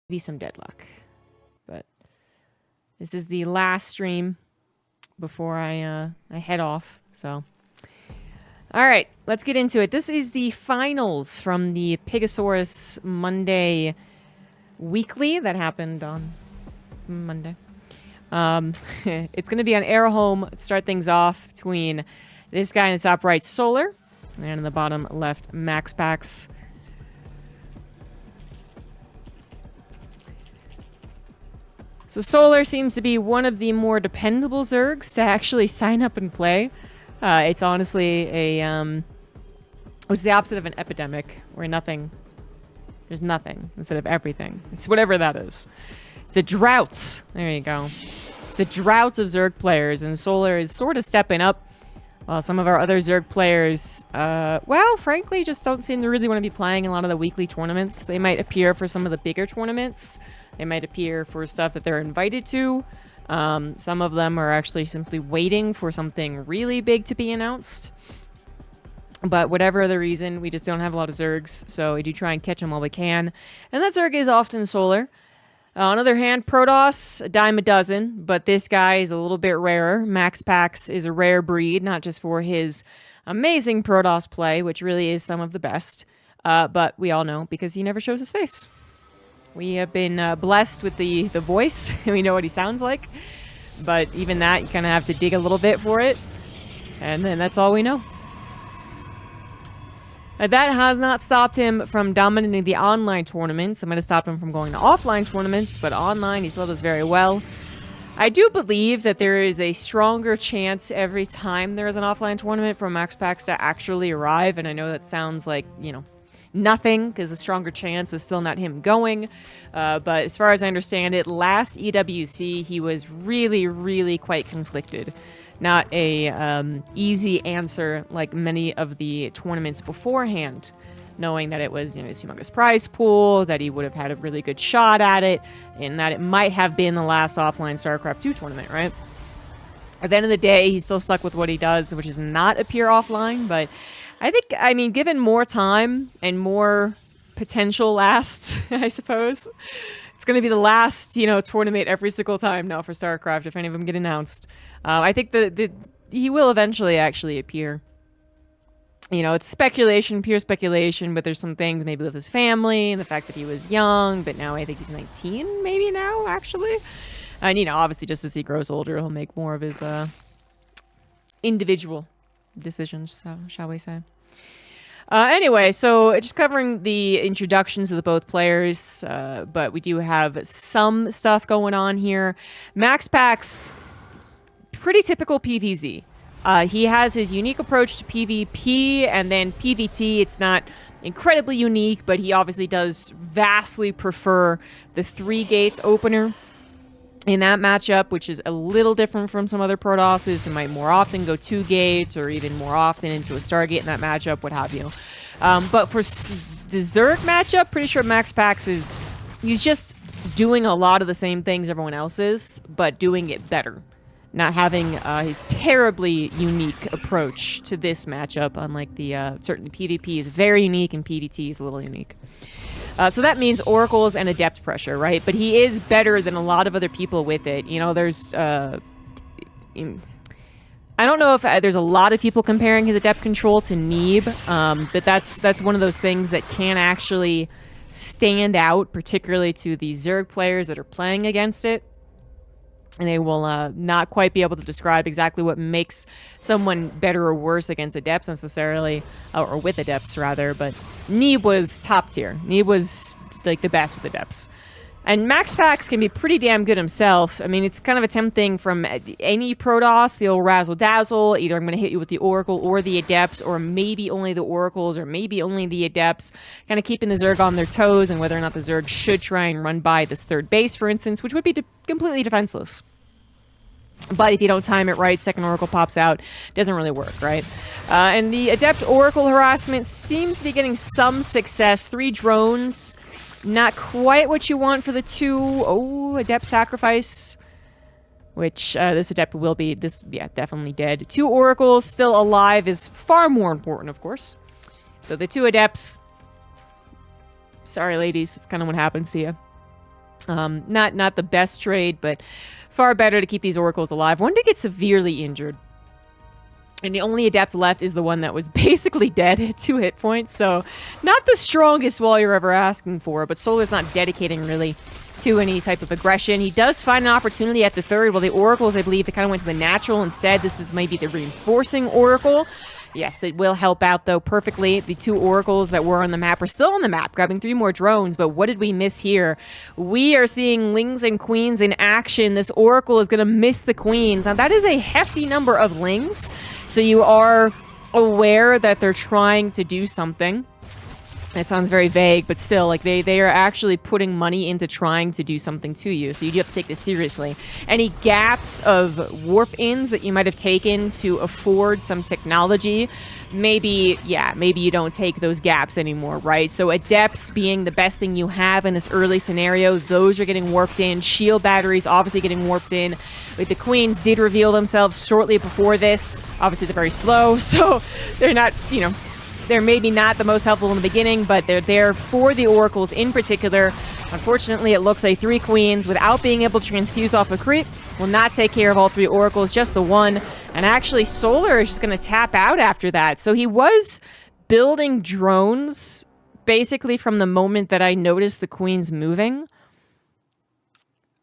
Maybe some deadlock. But this is the last stream before I head off, so... Alright, let's get into it. This is the finals from the Pigasaurus Monday weekly that happened on Monday. It's going to be on Air Home. Let's start things off between this guy in the top right, Solar, and in the bottom left, MaxPax. So Solar seems to be one of the more dependable Zergs to actually sign up and play. It's honestly a, it's the opposite of an epidemic, where there's nothing instead of everything. It's whatever that is. It's a drought. There you go. It's a drought of Zerg players, and Solar is sort of stepping up, while some of our other Zerg players, well, frankly, just don't seem to really want to be playing a lot of the weekly tournaments. They might appear for some of the bigger tournaments. They might appear for stuff that they're invited to. Some of them are actually simply waiting for something really big to be announced. But whatever the reason, we just don't have a lot of Zergs, so we do try and catch them while we can. And that Zerg is often Solar. On the other hand, Protoss, a dime a dozen, but this guy is a little bit rarer. MaxPax is a rare breed, not just for his amazing Protoss play, which really is some of the best, but we all know because he never shows his face. We have been blessed with the voice, and we know what he sounds like. But even that, you kind of have to dig a little bit for it. And then that's all we know. That has not stopped him from dominating the online tournaments. I'm going to stop him from going to offline tournaments, but online he still does very well. I do believe that there is a stronger chance every time there is an offline tournament for MaxPax to actually arrive. And I know that sounds like, you know, nothing, because the stronger chance is still not him going. But as far as I understand it, last EWC, he was really, really quite conflicted. Not a easy answer like many of the tournaments beforehand, knowing that it was, you know, this humongous prize pool, that he would have had a really good shot at it, and that it might have been the last offline StarCraft 2 tournament, right? At the end of the day, he's still stuck with what he does, which is not appear offline, but I mean, given more time and more potential lasts, I suppose, it's going to be the last, you know, tournament every single time now for StarCraft, if any of them get announced. I think that he will eventually actually appear. You know, it's speculation, pure speculation, but there's some things maybe with his family and the fact that he was young, but now I think he's 19 maybe now, actually. And, you know, obviously just as he grows older, he'll make more of his individual decisions, so shall we say. Anyway, so just covering the introductions of the both players, but we do have some stuff going on here. MaxPax, pretty typical PvZ. He has his unique approach to PvP, and then PvT, it's not incredibly unique, but he obviously does vastly prefer the 3 gates opener in that matchup, which is a little different from some other Protosses who might more often go 2 gates or even more often into a Stargate in that matchup, what have you. But for the Zerg matchup, pretty sure MaxPax he's just doing a lot of the same things everyone else is, but doing it better. Not having his terribly unique approach to this matchup, unlike the certainly PvP is very unique and PvT is a little unique. So that means oracles and adept pressure, right? But he is better than a lot of other people with it. You know, there's I don't know if there's a lot of people comparing his adept control to Neeb, but that's one of those things that can actually stand out, particularly to the Zerg players that are playing against it. And they will not quite be able to describe exactly what makes someone better or worse against adepts necessarily, or with adepts rather, but Neeb was top tier. Neeb was like the best with adepts. And MaxPax can be pretty damn good himself. I mean, it's kind of a tempting from any Protoss, the old razzle dazzle. Either I'm going to hit you with the Oracle or the Adepts, or maybe only the Oracles, or maybe only the Adepts. Kind of keeping the Zerg on their toes, and whether or not the Zerg should try and run by this 3rd base, for instance, which would be completely defenseless. But if you don't time it right, second Oracle pops out, doesn't really work, right? And the Adept Oracle harassment seems to be getting some success. 3 drones. Not quite what you want for the 2. Adept Sacrifice. Which, this Adept will be, definitely dead. 2 Oracles still alive is far more important, of course. So the 2 Adepts. Sorry, ladies. It's kind of what happens to you. Not the best trade, but far better to keep these oracles alive. One did get severely injured. And the only adept left is the one that was basically dead at 2 hit points. So not the strongest wall you're ever asking for, but Solar's not dedicating really to any type of aggression. He does find an opportunity at the third. Well, the oracles, I believe, they kind of went to the natural instead. This is maybe the reinforcing oracle. Yes, it will help out, though, perfectly. The 2 oracles that were on the map are still on the map, grabbing 3 more drones. But what did we miss here? We are seeing lings and queens in action. This oracle is going to miss the queens. Now, that is a hefty number of lings, so you are aware that they're trying to do something. That sounds very vague, but still, like, they are actually putting money into trying to do something to you, so you do have to take this seriously. Any gaps of warp-ins that you might have taken to afford some technology, maybe you don't take those gaps anymore, right? So adepts being the best thing you have in this early scenario, those are getting warped in. Shield batteries obviously getting warped in. Like, the queens did reveal themselves shortly before this. Obviously, they're very slow, so they're not, you know... They're maybe not the most helpful in the beginning, but they're there for the oracles in particular. Unfortunately, it looks like 3 queens, without being able to transfuse off a crit, will not take care of all 3 oracles, just the one. And actually, Solar is just going to tap out after that. So he was building drones, basically from the moment that I noticed the queens moving.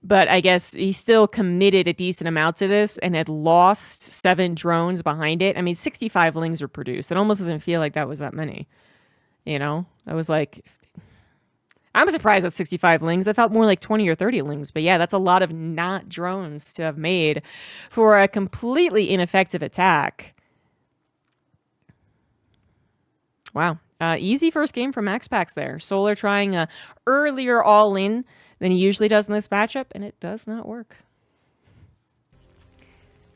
But I guess he still committed a decent amount to this and had lost 7 drones behind it. I mean, 65 lings were produced. It almost doesn't feel like that was that many. You know? That was like... I'm surprised at 65 lings. I thought more like 20 or 30 lings. But yeah, that's a lot of not drones to have made for a completely ineffective attack. Wow. Easy first game for MaxPax there. Solar trying a earlier all-in than he usually does in this matchup, and it does not work.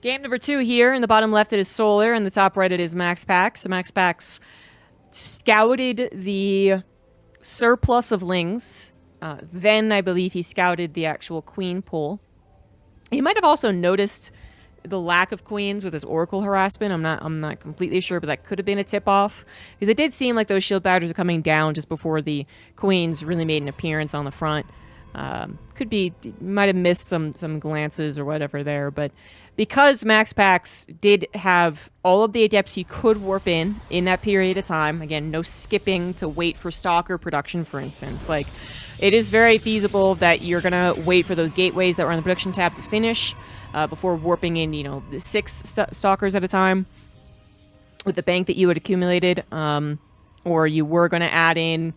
Game number 2 here. In the bottom left, it is Solar. In the top right, it is MaxPax. So MaxPax scouted the surplus of lings. Then I believe he scouted the actual queen pool. He might have also noticed the lack of queens with his oracle harassment. I'm not completely sure, but that could have been a tip-off. Because it did seem like those shield batteries were coming down just before the queens really made an appearance on the front. Could be, might have missed some glances or whatever there, but because MaxPax did have all of the adepts he could warp in that period of time, again, no skipping to wait for stalker production, for instance, like, it is very feasible that you're gonna wait for those gateways that were on the production tab to finish, before warping in, you know, the 6 stalkers at a time with the bank that you had accumulated, or you were gonna add in...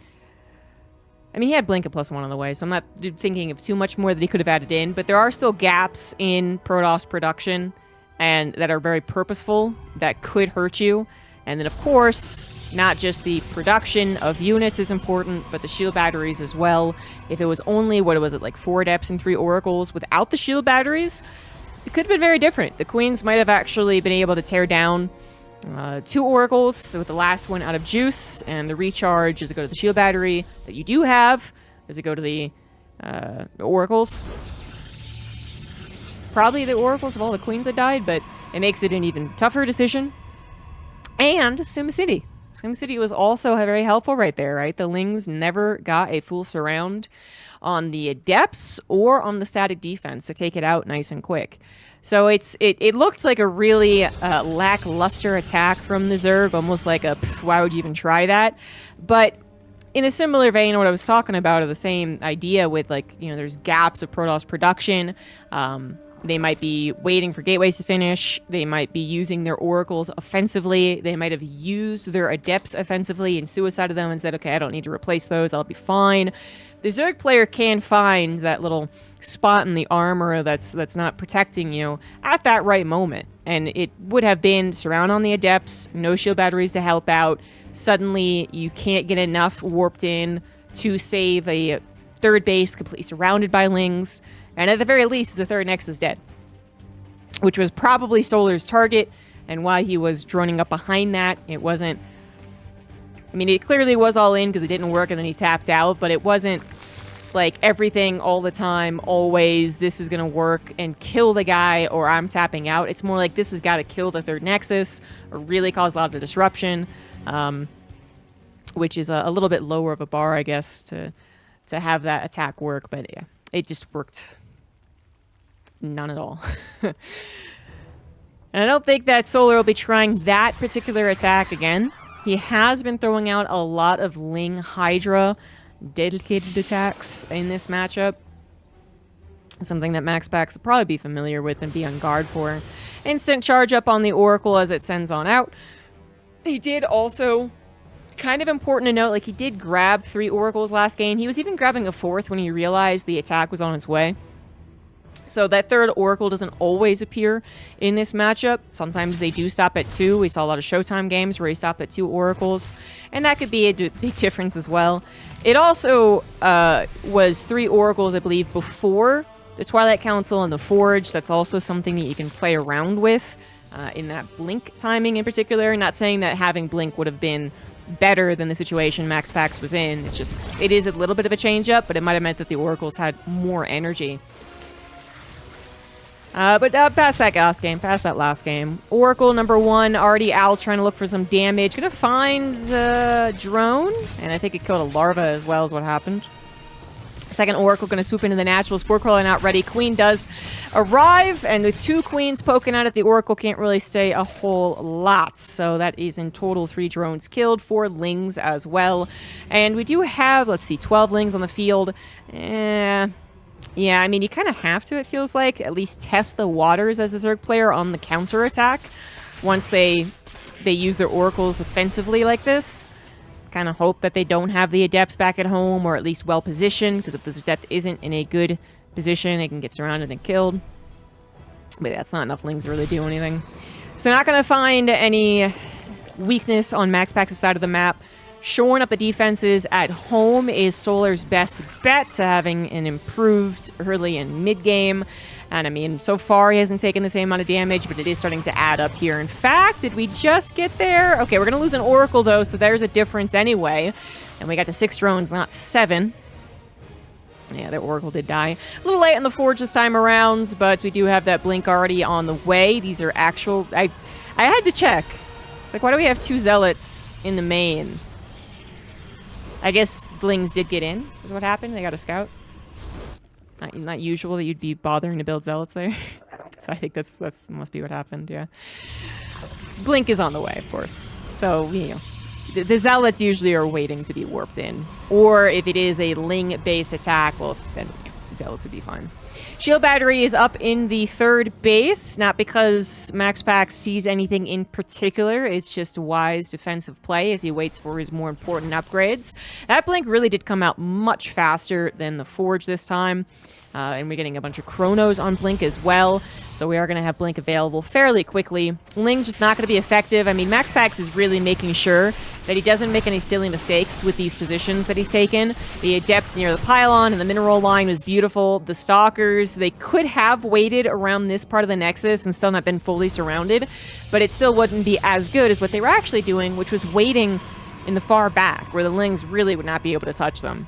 I mean, he had Blanket +1 on the way, so I'm not thinking of too much more that he could have added in, but there are still gaps in Protoss production and that are very purposeful that could hurt you. And then, of course, not just the production of units is important, but the shield batteries as well. If it was only, what was it, like 4 adepts and 3 oracles without the shield batteries, it could have been very different. The queens might have actually been able to tear down 2 oracles, so with the last one out of juice, and the recharge, does it go to the shield battery that you do have? Does it go to the oracles? Probably the oracles of all the queens that died, but it makes it an even tougher decision. And SimCity. SimCity was also very helpful right there, right? The lings never got a full surround on the adepts or on the static defense to take it out nice and quick. So it looked like a really lackluster attack from the Zerg, almost like a, why would you even try that? But in a similar vein, what I was talking about, or the same idea with, like, you know, there's gaps of Protoss production. They might be waiting for gateways to finish. They might be using their oracles offensively. They might have used their adepts offensively and suicided them and said, okay, I don't need to replace those. I'll be fine. The Zerg player can find that little spot in the armor that's not protecting you at that right moment. And it would have been surround on the adepts, no shield batteries to help out. Suddenly, you can't get enough warped in to save a third base completely surrounded by lings. And at the very least, the third Nexus is dead. Which was probably Solar's target. And while he was droning up behind that, it wasn't... I mean, it clearly was all in because it didn't work and then he tapped out. But it wasn't like everything all the time, always, this is going to work and kill the guy or I'm tapping out. It's more like this has got to kill the third Nexus or really cause a lot of disruption. Which is a little bit lower of a bar, I guess, to have that attack work. But yeah. it just worked none at all. And I don't think that Solar will be trying that particular attack again. He has been throwing out a lot of Ling Hydra dedicated attacks in this matchup. Something that MaxPax will probably be familiar with and be on guard for. Instant charge up on the Oracle as it sends on out. He did also, kind of important to note, like he did grab 3 Oracles last game. He was even grabbing a 4th when he realized the attack was on its way. So that 3rd Oracle doesn't always appear in this matchup. Sometimes they do stop at 2. We saw a lot of Showtime games where he stopped at 2 Oracles. And that could be a big difference as well. It also was 3 Oracles, I believe, before the Twilight Council and the Forge. That's also something that you can play around with in that Blink timing in particular. Not saying that having Blink would have been better than the situation MaxPax was in. It's just, it is a little bit of a change up, but it might have meant that the Oracles had more energy. But past that last game. Oracle number 1, already out trying to look for some damage. Gonna find drone, and I think it killed a larva as well is what happened. Second Oracle gonna swoop into the naturals. 4 crawling out ready. Queen does arrive, and the 2 queens poking out at the Oracle can't really stay a whole lot. So that is in total 3 drones killed, 4 lings as well. And we do have, let's see, 12 lings on the field. Yeah, I mean, you kind of have to, it feels like, at least test the waters as the Zerg player on the counter-attack once they use their Oracles offensively like this. Kind of hope that they don't have the Adepts back at home, or at least well-positioned, because if this Adept isn't in a good position, they can get surrounded and killed. But that's not enough lings to really do anything. So not going to find any weakness on MaxPax's side of the map. Shoring up the defenses at home is Solar's best bet to having an improved early and mid-game. And I mean, so far he hasn't taken the same amount of damage, but it is starting to add up here. In fact, did we just get there? Okay, we're going to lose an Oracle, though, so there's a difference anyway. And we got to 6 drones, not 7. Yeah, the Oracle did die. A little late on the Forge this time around, but we do have that Blink already on the way. These are actual... I had to check. It's like, why do we have 2 Zealots in the main? I guess Lings did get in, is what happened. They got a scout. Not usual that you'd be bothering to build Zealots there. So I think that's must be what happened, yeah. Blink is on the way, of course. So, you know, the Zealots usually are waiting to be warped in. Or if it is a Ling-based attack, well, then Zealots would be fine. Shield battery is up in the 3rd base, not because MaxPax sees anything in particular. It's just wise defensive play as he waits for his more important upgrades. That Blink really did come out much faster than the Forge this time. And we're getting a bunch of Chronos on Blink as well. So we are going to have Blink available fairly quickly. Ling's just not going to be effective. I mean, MaxPax is really making sure that he doesn't make any silly mistakes with these positions that he's taken. The Adept near the pylon and the mineral line was beautiful. The Stalkers, they could have waited around this part of the Nexus and still not been fully surrounded. But it still wouldn't be as good as what they were actually doing, which was waiting in the far back, where the Lings really would not be able to touch them.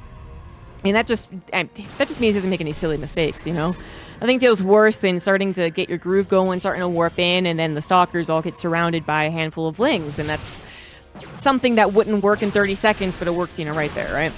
And that just means he doesn't make any silly mistakes, you know? I think it feels worse than starting to get your groove going, starting to warp in, and then the Stalkers all get surrounded by a handful of Lings. And that's something that wouldn't work in 30 seconds, but it worked, you know, right there, right?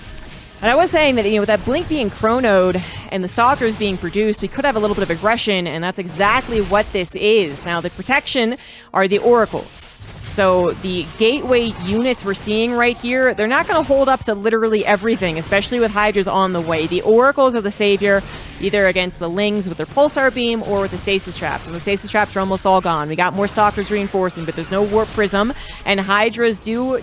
And I was saying that, you know, with that Blink being chronoed and the Stalkers being produced, we could have a little bit of aggression, and that's exactly what this is. Now, the protection are the Oracles. So the gateway units we're seeing right here, they're not going to hold up to literally everything, especially with Hydras on the way. The Oracles are the savior, either against the Lings with their Pulsar Beam or with the Stasis Traps. And the Stasis Traps are almost all gone. We got more Stalkers reinforcing, but there's no Warp Prism, and Hydras do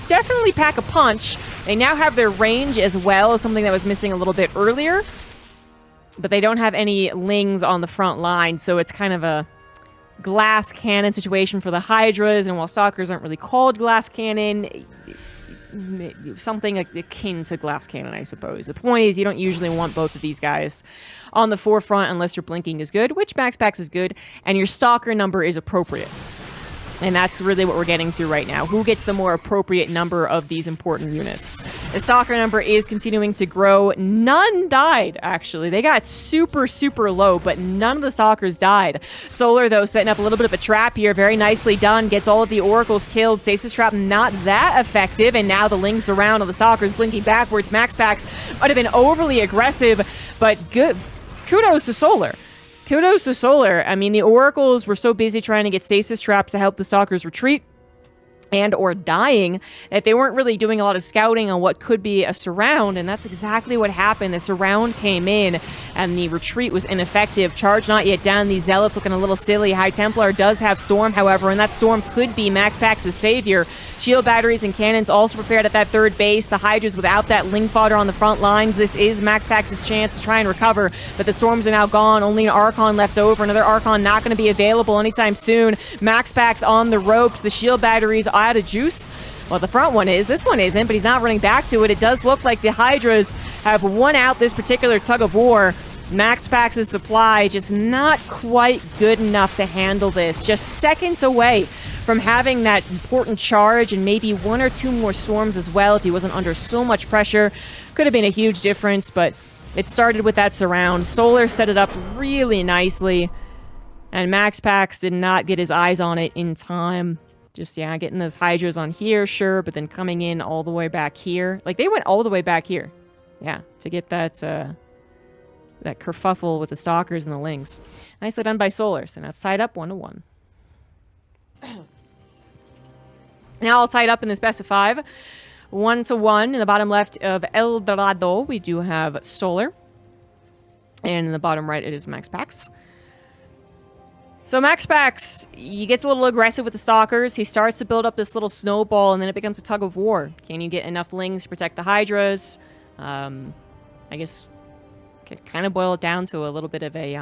definitely pack a punch. They now have their range as well, something that was missing a little bit earlier. But they don't have any Lings on the front line, so it's kind of a glass cannon situation for the Hydras, and while Stalkers aren't really called glass cannon, something akin to glass cannon, I suppose. The point is, you don't usually want both of these guys on the forefront unless your blinking is good, which MaxPax is good, and your Stalker number is appropriate. And that's really what we're getting to right now. Who gets the more appropriate number of these important units? The stalker number is continuing to grow. None died, actually. They got super, super low, but none of the stalkers died. Solar, though, setting up a little bit of a trap here. Very nicely done. Gets all of the oracles killed. Stasis trap not that effective. And now the lings around on the stalkers blinking backwards. MaxPax might have been overly aggressive, but good. Kudos to Solar. Kudos to Solar. I mean, the oracles were so busy trying to get stasis traps to help the stalkers retreat and or dying that they weren't really doing a lot of scouting on what could be a surround, and that's exactly what happened. The surround came in and the retreat was ineffective. Charge not yet down. These zealots looking a little silly. High Templar does have Storm, however, and that Storm could be MaxPax's savior. Shield batteries and cannons also prepared at that third base. The Hydras without that ling fodder on the front lines. This is MaxPax's chance to try and recover, but the Storms are now gone. Only an Archon left over. Another Archon not going to be available anytime soon. MaxPax on the ropes. The shield batteries out of juice. Well, the front one is. This one isn't, but he's not running back to it. It does look like the Hydras have won out this particular tug of war. MaxPax's supply just not quite good enough to handle this. Just seconds away from having that important charge and maybe one or two more storms as well if he wasn't under so much pressure. Could have been a huge difference, but it started with that surround. Solar set it up really nicely, and MaxPax did not get his eyes on it in time. Just, yeah, getting those Hydras on here, sure, but then coming in all the way back here. Like, they went all the way back here. Yeah, to get that, that kerfuffle with the Stalkers and the Lings. Nicely done by Solar, so that's tied up 1-1. Now all tied up in this best of 5. 1-1 in the bottom left of El Dorado. We do have Solar. And in the bottom right, it is MaxPax. So MaxPax, he gets a little aggressive with the Stalkers. He starts to build up this little snowball, and then it becomes a tug of war. Can you get enough Lings to protect the Hydras? I guess could kind of boil it down to a little bit of a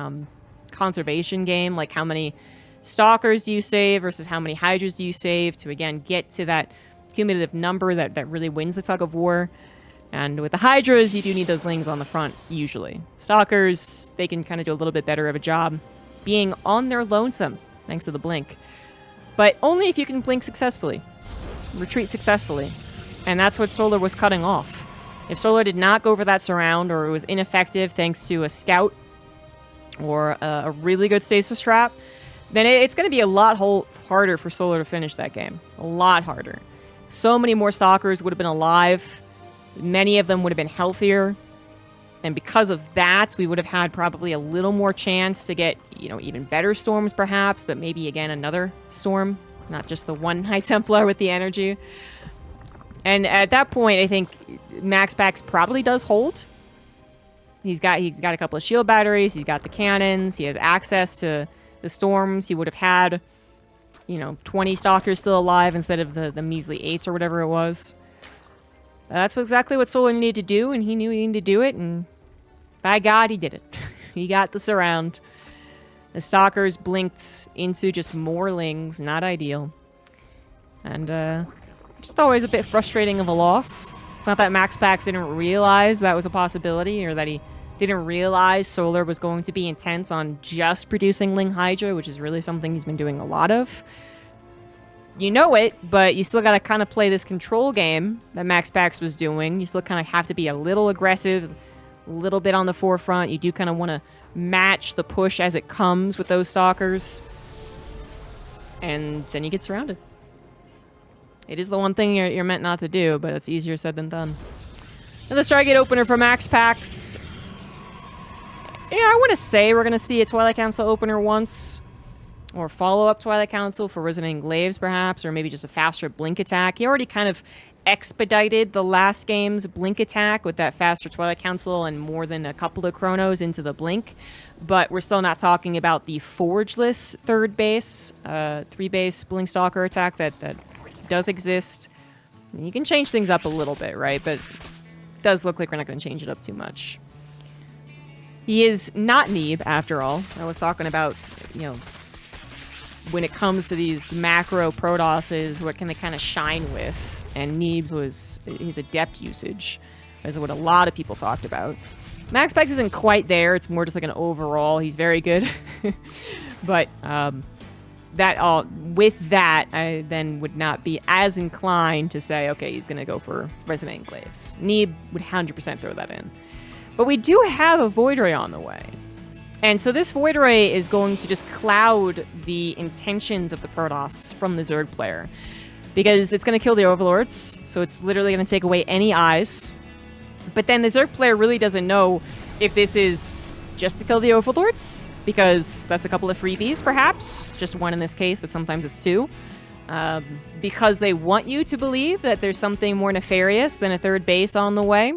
conservation game, like how many Stalkers do you save versus how many Hydras do you save to, again, get to that cumulative number that really wins the tug of war. And with the Hydras, you do need those Lings on the front, usually. Stalkers, they can kind of do a little bit better of a job being on their lonesome, thanks to the blink. But only if you can blink successfully. Retreat successfully. And that's what Solar was cutting off. If Solar did not go for that surround, or it was ineffective thanks to a scout or a really good stasis trap, then it's going to be a lot harder for Solar to finish that game. A lot harder. So many more Stalkers would have been alive. Many of them would have been healthier. And because of that, we would have had probably a little more chance to get, you know, even better storms perhaps, but maybe again another storm, not just the one High Templar with the energy. And at that point, I think MaxPax probably does hold. He's got a couple of shield batteries, he's got the cannons, he has access to the storms. He would have had, you know, 20 Stalkers still alive instead of the measly 8s or whatever it was. That's exactly what Solar needed to do, and he knew he needed to do it, and by God, he did it. He got the surround. The Stalkers blinked into just more Lings, not ideal. And, just always a bit frustrating of a loss. It's not that MaxPax didn't realize that was a possibility, or that he didn't realize Solar was going to be intense on just producing Ling Hydra, which is really something he's been doing a lot of. You know it, but you still got to kind of play this control game that MaxPax was doing. You still kind of have to be a little aggressive, a little bit on the forefront. You do kind of want to match the push as it comes with those Stalkers. And then you get surrounded. It is the one thing you're meant not to do, but it's easier said than done. Another Stargate opener for MaxPax. Yeah, I want to say we're going to see a Twilight Council opener once. Or follow-up Twilight Council for Resonating Glaives, perhaps, or maybe just a faster blink attack. He already kind of expedited the last game's blink attack with that faster Twilight Council and more than a couple of chronos into the blink. But we're still not talking about the Forgeless third base, 3-base Blink Stalker attack that does exist. You can change things up a little bit, right? But it does look like we're not going to change it up too much. He is not Neeb, after all. I was talking about, you know, when it comes to these macro Protosses, what can they kind of shine with? And Neebs was his adept usage, is what a lot of people talked about. MaxPax isn't quite there. It's more just like an overall. He's very good. But with that, I then would not be as inclined to say, okay, he's going to go for Resonant Enclaves. Neeb would 100% throw that in. But we do have a Void Ray on the way. And so this Void Ray is going to just cloud the intentions of the Protoss from the Zerg player. Because it's going to kill the Overlords, so it's literally going to take away any eyes. But then the Zerg player really doesn't know if this is just to kill the Overlords, because that's a couple of freebies, perhaps. Just one in this case, but sometimes it's two. Because they want you to believe that there's something more nefarious than a third base on the way.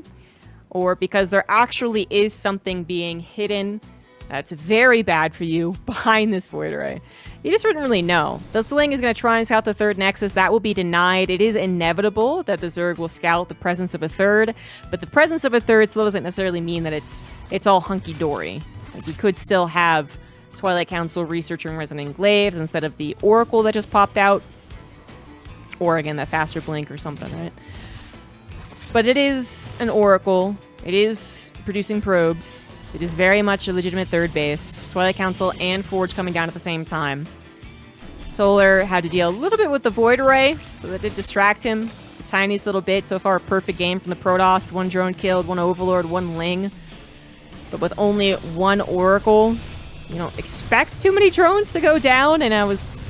Or because there actually is something being hidden that's very bad for you behind this Void Ray. You just wouldn't really know. The Sling is going to try and scout the third Nexus. That will be denied. It is inevitable that the Zerg will scout the presence of a third, but the presence of a third still doesn't necessarily mean that it's all hunky-dory. Like, we could still have Twilight Council researching Resonant Enclaves instead of the Oracle that just popped out. Or, again, that faster blink or something, right? But it is an Oracle. It is producing probes. It is very much a legitimate third base. Twilight Council and Forge coming down at the same time. Solar had to deal a little bit with the Void Ray, so that did distract him the tiniest little bit. So far, a perfect game from the Protoss. One drone killed, one Overlord, one Ling. But with only one Oracle, you don't expect too many drones to go down, and I was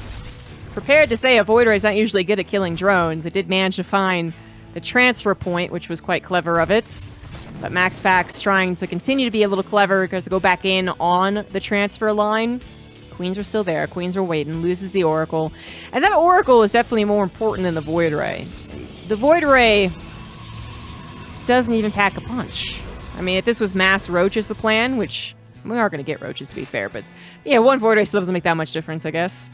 prepared to say a Void Ray is not usually good at killing drones. It did manage to find the transfer point, which was quite clever of it. But MaxPax trying to continue to be a little clever because to go back in on the transfer line. Queens were still there. Queens were waiting. Loses the Oracle. And that Oracle is definitely more important than the Void Ray. The Void Ray doesn't even pack a punch. I mean, if this was mass roaches the plan, which we are going to get roaches to be fair, but yeah, one Void Ray still doesn't make that much difference, I guess.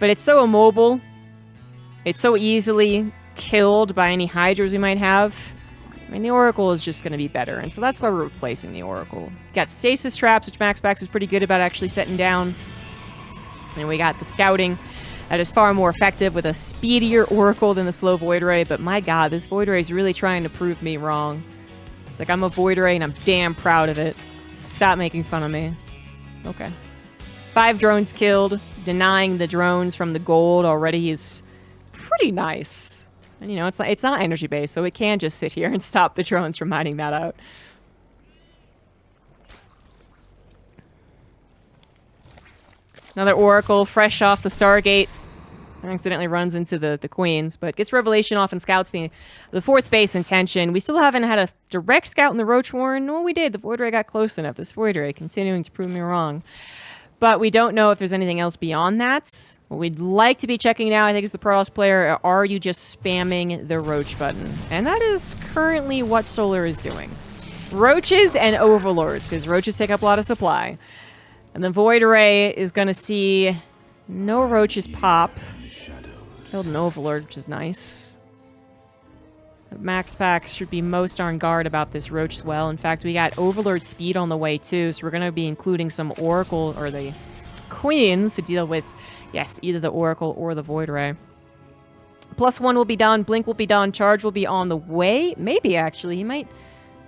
But it's so immobile. It's so easily killed by any Hydras we might have. I mean, the Oracle is just going to be better, and so that's why we're replacing the Oracle. Got Stasis Traps, which MaxPax is pretty good about actually setting down. And we got the Scouting that is far more effective with a speedier Oracle than the slow Void Ray, but my god, this Void Ray is really trying to prove me wrong. It's like, I'm a Void Ray, and I'm damn proud of it. Stop making fun of me. Okay. 5 drones killed. Denying the drones from the gold already is pretty nice. And, you know, it's not energy-based, so it can just sit here and stop the drones from mining that out. Another Oracle, fresh off the Stargate. Accidentally runs into the Queens, but gets Revelation off and scouts the 4th base intention. We still haven't had a direct scout in the Roach Warren. No, we did. The Void Ray got close enough. This Void Ray continuing to prove me wrong. But we don't know if there's anything else beyond that. What we'd like to be checking now, I think, is the Protoss player. Are you just spamming the Roach button? And that is currently what Solar is doing. Roaches and Overlords, because Roaches take up a lot of supply. And the Void Ray is going to see no Roaches pop. Killed an Overlord, which is nice. MaxPax should be most on guard about this Roach as well. In fact, we got Overlord speed on the way too, so we're going to be including some Oracle, or the Queens, to deal with, yes, either the Oracle or the Void Ray. +1 will be done, Blink will be done, Charge will be on the way. Maybe, actually, he might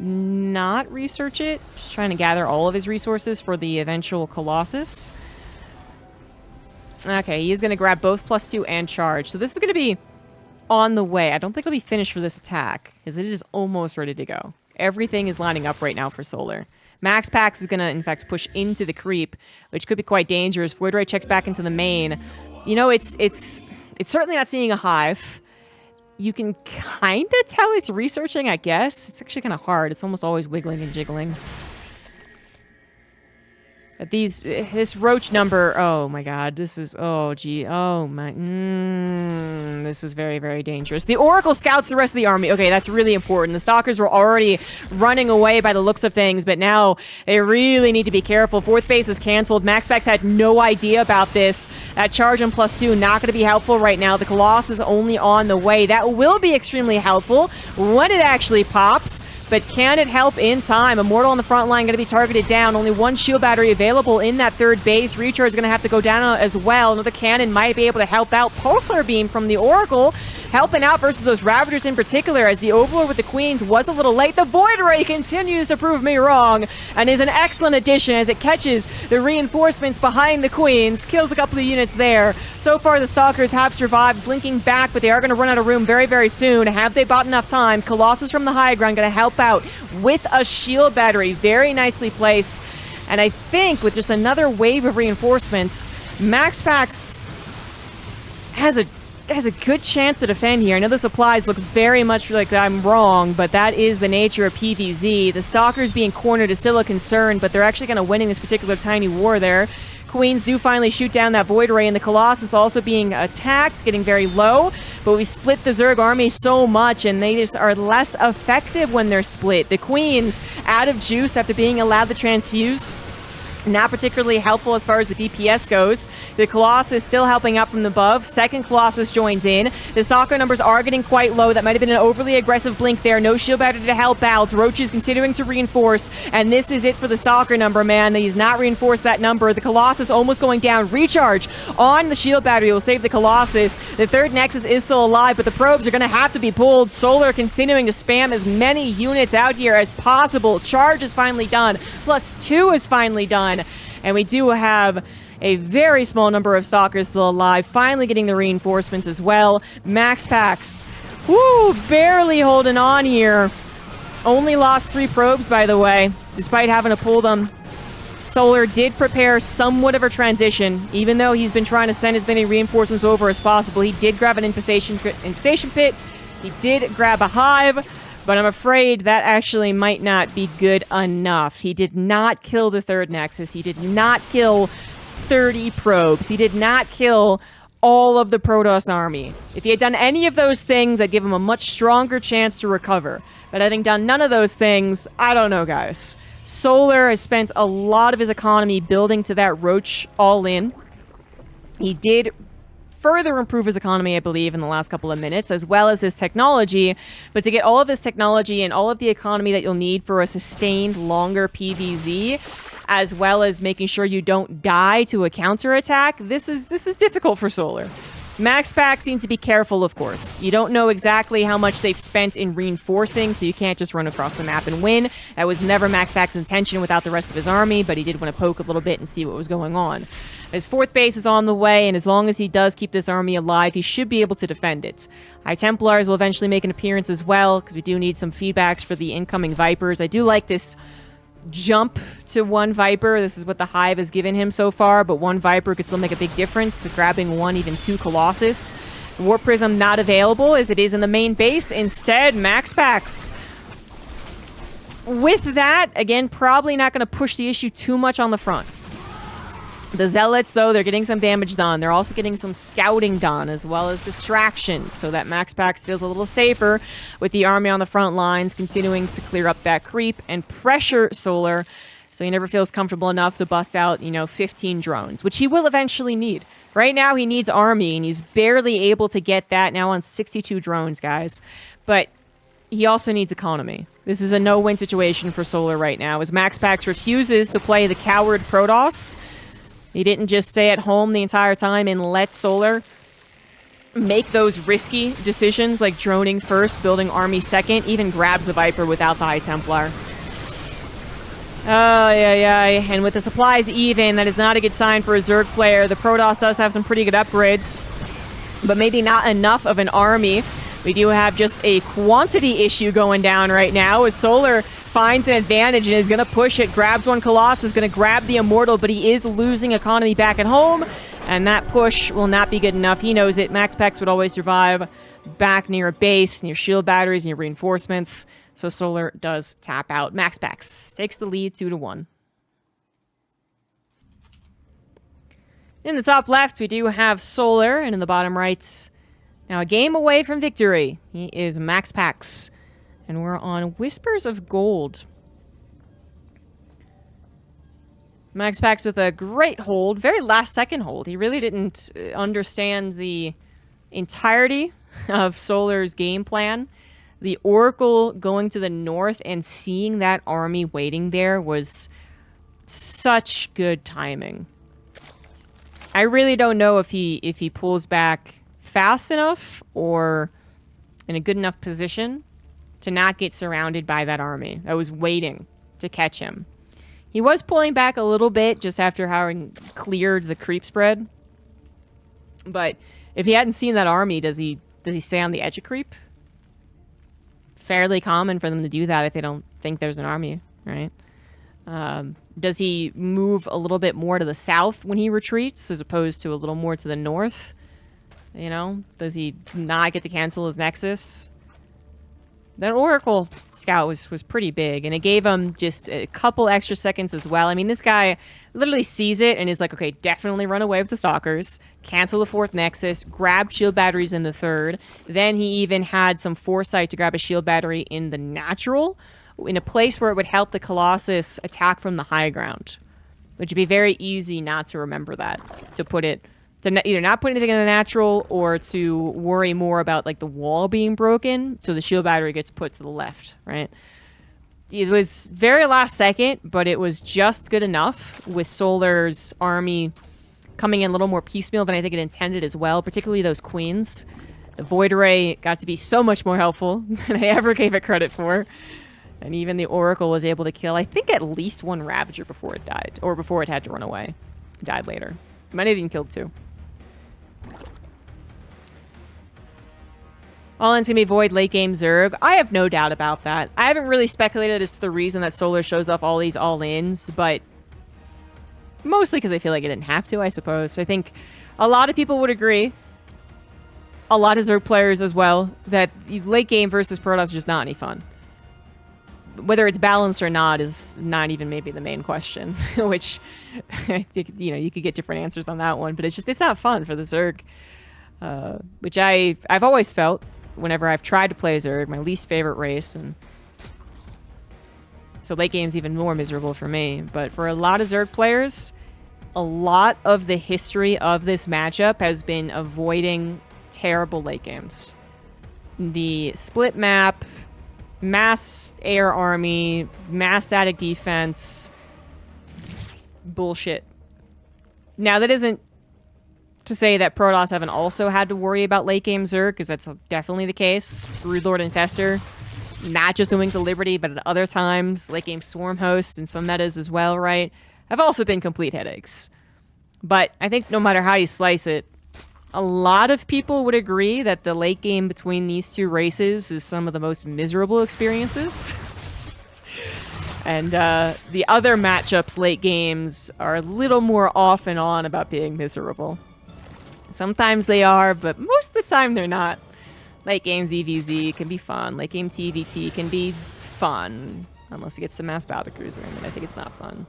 not research it. Just trying to gather all of his resources for the eventual Colossus. Okay, he is going to grab both +2 and Charge. So this is going to be on the way. I don't think it'll be finished for this attack, because it is almost ready to go. Everything is lining up right now for Solar. MaxPax is going to, in fact, push into the creep, which could be quite dangerous. Void Ray checks back into the main. You know, it's certainly not seeing a hive. You can kind of tell it's researching, I guess. It's actually kind of hard. It's almost always wiggling and jiggling. This Roach number, oh my god, this is, oh gee, oh my, this is very, very dangerous. The Oracle scouts the rest of the army. Okay, that's really important. The Stalkers were already running away by the looks of things, but now they really need to be careful. 4th base is canceled. MaxPax had no idea about this. That Charge on +2, not going to be helpful right now. The Colossus is only on the way. That will be extremely helpful when it actually pops. But can it help in time? Immortal on the front line going to be targeted down. Only 1 shield battery available in that 3rd base. Recharge is going to have to go down as well. Another cannon might be able to help out. Pulsar Beam from the Oracle helping out versus those Ravagers in particular, as the Overlord with the Queens was a little late. The Void Ray continues to prove me wrong and is an excellent addition as it catches the reinforcements behind the Queens, kills a couple of units there. So far, the Stalkers have survived, blinking back, but they are going to run out of room very, very soon. Have they bought enough time? Colossus from the high ground going to help out with a shield battery. Very nicely placed. And I think with just another wave of reinforcements, MaxPax has a good chance to defend here. I know the supplies look very much like I'm wrong, but that is the nature of PvZ. The Stalkers being cornered is still a concern, but they're actually kind of winning this particular tiny war there. Queens do finally shoot down that Void Ray, and the Colossus also being attacked, getting very low. But we split the Zerg army so much, and they just are less effective when they're split. The Queens, out of juice after being allowed to transfuse. Not particularly helpful as far as the DPS goes. The Colossus still helping out from above. Second Colossus joins in. The Stalker numbers are getting quite low. That might have been an overly aggressive blink there. No shield battery to help out. Roach is continuing to reinforce. And this is it for the Stalker number, man. He's not reinforced that number. The Colossus almost going down. Recharge on the shield battery will save the Colossus. The third Nexus is still alive, but the probes are going to have to be pulled. Solar continuing to spam as many units out here as possible. Charge is finally done. +2 is finally done. And we do have a very small number of Stalkers still alive, finally getting the reinforcements as well. MaxPax, woo, barely holding on here. Only lost 3 probes, by the way, despite having to pull them. Solar did prepare somewhat of a transition, even though he's been trying to send as many reinforcements over as possible. He did grab an infestation pit. He did grab a hive. But I'm afraid that actually might not be good enough. He did not kill the third Nexus. He did not kill 30 probes. He did not kill all of the Protoss army. If he had done any of those things, I'd give him a much stronger chance to recover. But having done none of those things, I don't know, guys. Solar has spent a lot of his economy building to that Roach all-in. He did further improve his economy, I believe, in the last couple of minutes, as well as his technology. But to get all of this technology and all of the economy that you'll need for a sustained, longer PvZ, as well as making sure you don't die to a counterattack, this is difficult for Solar. MaxPax needs to be careful, of course. You don't know exactly how much they've spent in reinforcing, so you can't just run across the map and win. That was never MaxPax's intention without the rest of his army, but he did want to poke a little bit and see what was going on. His 4th base is on the way, and as long as he does keep this army alive, he should be able to defend it. High Templars will eventually make an appearance as well, because we do need some feedbacks for the incoming Vipers. I do like this jump to 1 Viper. This is what the Hive has given him so far, but 1 Viper could still make a big difference, so grabbing 1, even 2 Colossus. Warp Prism not available as it is in the main base. Instead, MaxPax. With that, again, probably not going to push the issue too much on the front. The Zealots, though, they're getting some damage done. They're also getting some scouting done, as well as distractions, so that MaxPax feels a little safer with the army on the front lines, continuing to clear up that creep and pressure Solar, so he never feels comfortable enough to bust out, 15 drones, which he will eventually need. Right now, he needs army, and he's barely able to get that now on 62 drones, guys. But he also needs economy. This is a no-win situation for Solar right now, as MaxPax refuses to play the coward Protoss. He didn't just stay at home the entire time and let Solar make those risky decisions like droning first, building army second, even grabs the Viper without the High Templar. Oh, yeah. And with the supplies even, that is not a good sign for a Zerg player. The Protoss does have some pretty good upgrades, but maybe not enough of an army. We do have just a quantity issue going down right now as Solar finds an advantage and is going to push it, grabs 1 Colossus, going to grab the Immortal, but he is losing economy back at home, and that push will not be good enough. He knows it. MaxPax would always survive back near a base, near shield batteries, near reinforcements, so Solar does tap out. MaxPax takes the lead 2-1. In the top left, we do have Solar, and in the bottom right, now a game away from victory, he is MaxPax. And we're on Whispers of Gold. MaxPax with a great hold. Very last-second hold. He really didn't understand the entirety of Solar's game plan. The Oracle going to the north and seeing that army waiting there was such good timing. I really don't know if he pulls back fast enough or in a good enough position to not get surrounded by that army that was waiting to catch him. He was pulling back a little bit just after having cleared the creep spread. But if he hadn't seen that army, does he stay on the edge of creep? Fairly common for them to do that if they don't think there's an army, right? Does he move a little bit more to the south when he retreats as opposed to a little more to the north? You know, does he not get to cancel his nexus? That Oracle Scout was pretty big, and it gave him just a couple extra seconds as well. I mean, this guy literally sees it and is like, okay, definitely run away with the Stalkers, cancel the 4th Nexus, grab shield batteries in the 3rd. Then he even had some foresight to grab a shield battery in the natural, in a place where it would help the Colossus attack from the high ground. Which would be very easy not to remember that, to put it... to either not put anything in the natural or to worry more about like the wall being broken so the shield battery gets put to the left, right? It was very last second, but it was just good enough with Solar's army coming in a little more piecemeal than I think it intended as well, particularly those queens. The Void Ray got to be so much more helpful than I ever gave it credit for. And even the Oracle was able to kill, I think, at least one Ravager before it died, or before it had to run away. It died later. It might have even killed 2. All in's gonna be Void late game Zerg. I have no doubt about that. I haven't really speculated as to the reason that Solar shows off all these all-ins, but mostly because I feel like it didn't have to, I suppose. I think a lot of people would agree, a lot of Zerg players as well, that late game versus Protoss is just not any fun. Whether it's balanced or not is not even maybe the main question, which, I think, you know, you could get different answers on that one, but it's not fun for the Zerg, which I've always felt whenever I've tried to play Zerg, my least favorite race, and so late game's even more miserable for me. But for a lot of Zerg players, a lot of the history of this matchup has been avoiding terrible late games. The split map, mass air army, mass static defense, bullshit. Now that isn't to say that Protoss haven't also had to worry about late game Zerg, because that's definitely the case. Brood Lord Infestor, not just in Wings of Liberty, but at other times, late game Swarm Host and some metas as well, right? Have also been complete headaches. But I think no matter how you slice it, a lot of people would agree that the late game between these two races is some of the most miserable experiences. And the other matchups late games are a little more off and on about being miserable. Sometimes they are, but most of the time they're not. Late game ZVZ can be fun. Late game TVT can be fun. Unless you get some mass battle cruiser in it. I think it's not fun.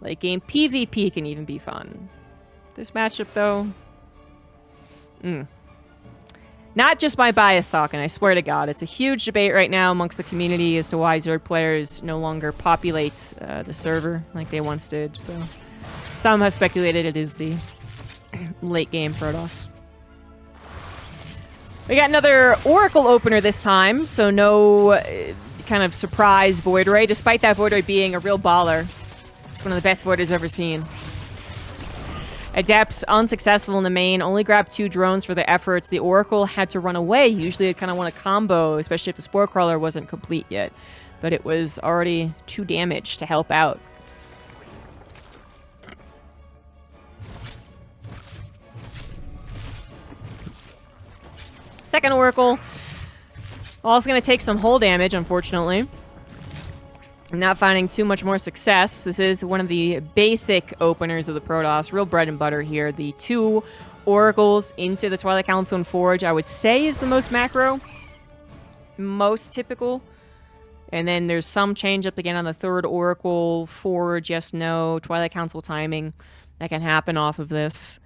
Late game PvP can even be fun. This matchup, though... Not just my bias talking, I swear to God. It's a huge debate right now amongst the community as to why Zerg players no longer populate the server like they once did. So some have speculated it is the late game Protoss. We got another Oracle opener this time, so no kind of surprise Void Ray, despite that Void Ray being a real baller. It's one of the best Void Rays I've ever seen. Adepts, unsuccessful in the main, only grabbed 2 drones for the efforts. The Oracle had to run away. Usually I'd kind of want a combo, especially if the Spore Crawler wasn't complete yet. But it was already 2 damage to help out. Second Oracle. Also going to take some hull damage, unfortunately. I'm not finding too much more success. This is one of the basic openers of the Protoss. Real bread and butter here. The 2 Oracles into the Twilight Council and Forge, I would say, is the most macro. Most typical. And then there's some change up again on the 3rd Oracle, Forge, yes, no, Twilight Council timing that can happen off of this.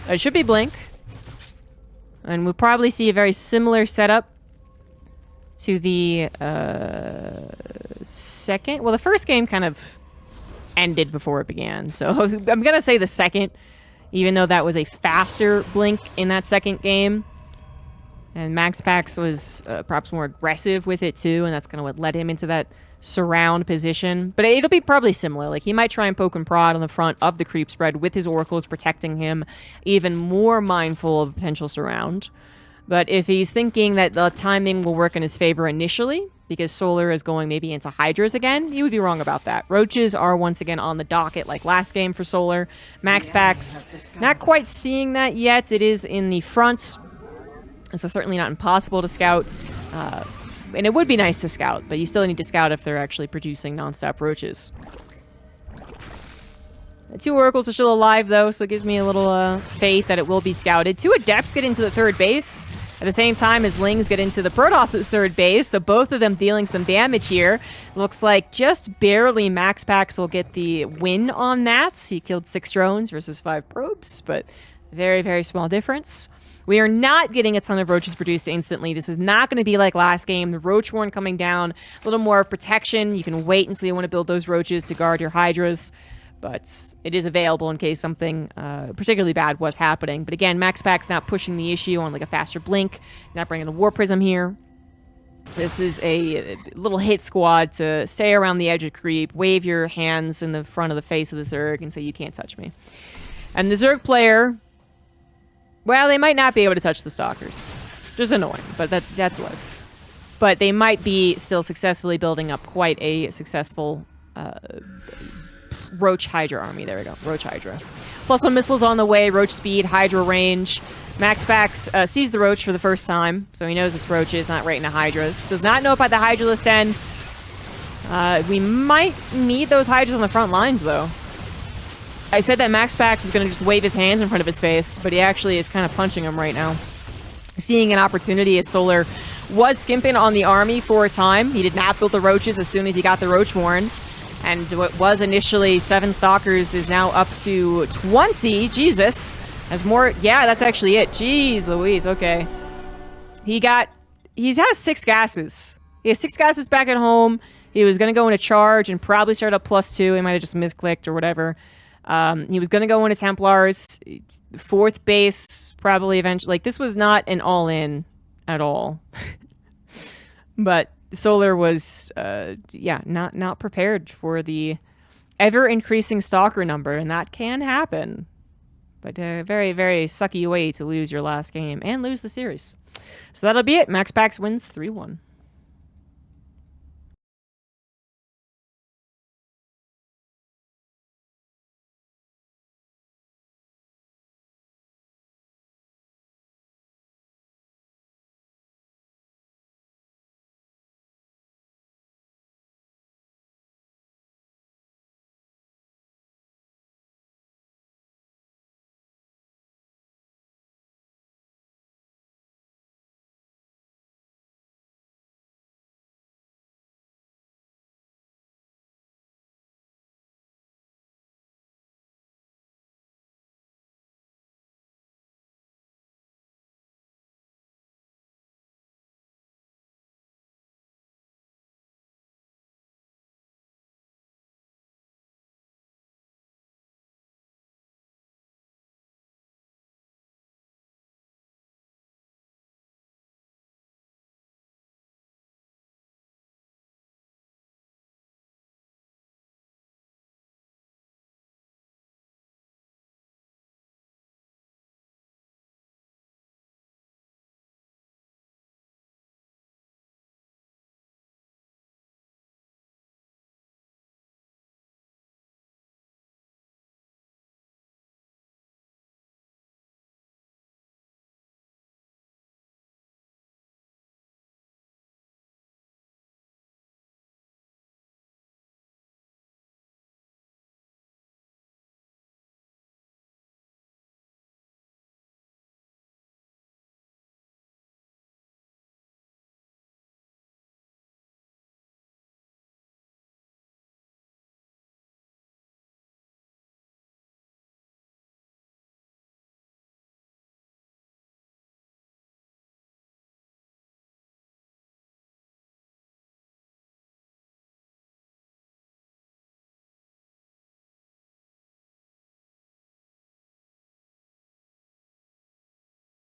It should be Blink. And we'll probably see a very similar setup to the second. Well, the first game kind of ended before it began. So I'm going to say the second, even though that was a faster Blink in that second game. And MaxPax was perhaps more aggressive with it too, and that's kind of what led him into that surround position. But it'll be probably similar. Like, he might try and poke and prod on the front of the creep spread with his oracles protecting him, even more mindful of potential surround. But if he's thinking that the timing will work in his favor initially, because Solar is going maybe into Hydras again, he would be wrong about that. Roaches are once again on the docket like last game for Solar. MaxPax, not quite seeing that yet. It is in the front, so certainly not impossible to scout. And it would be nice to scout, but you still need to scout if they're actually producing nonstop roaches. The 2 oracles are still alive, though, so it gives me a little faith that it will be scouted. 2 adepts get into the third base at the same time as Lings get into the Protoss's third base, so both of them dealing some damage here. Looks like just barely MaxPax will get the win on that. He killed 6 drones versus 5 probes, but very, very small difference. We are not getting a ton of roaches produced instantly. This is not going to be like last game. The roach warren coming down, a little more protection. You can wait until you want to build those roaches to guard your hydras, but it is available in case something particularly bad was happening. But again, MaxPax not pushing the issue on like a faster blink, not bringing a war prism here. This is a little hit squad to stay around the edge of creep, wave your hands in the front of the face of the Zerg and say, you can't touch me. And the Zerg player, well, they might not be able to touch the Stalkers. Just annoying, but that's life. But they might be still successfully building up quite a successful Roach Hydra army. There we go. Roach Hydra. +1 missiles on the way. Roach speed. Hydra range. MaxPax sees the Roach for the first time, so he knows it's Roaches, not right into Hydras. Does not know about the Hydra list end. We might need those Hydras on the front lines, though. I said that MaxPax was going to just wave his hands in front of his face, but he actually is kind of punching him right now. Seeing an opportunity as Solar was skimping on the army for a time. He did not build the Roaches as soon as he got the Roach Warren. And what was initially 7 Stalkers is now up to 20. Jesus. Has more. Yeah, that's actually it. Jeez Louise. Okay. He has 6 gases. He has 6 gases back at home. He was going to go into charge and probably start up +2. He might have just misclicked or whatever. He was going to go into Templars. 4th base, probably eventually. Like, this was not an all-in at all. But Solar was, not prepared for the ever-increasing Stalker number, and that can happen. But a very, very sucky way to lose your last game and lose the series. So that'll be it. MaxPax wins 3-1.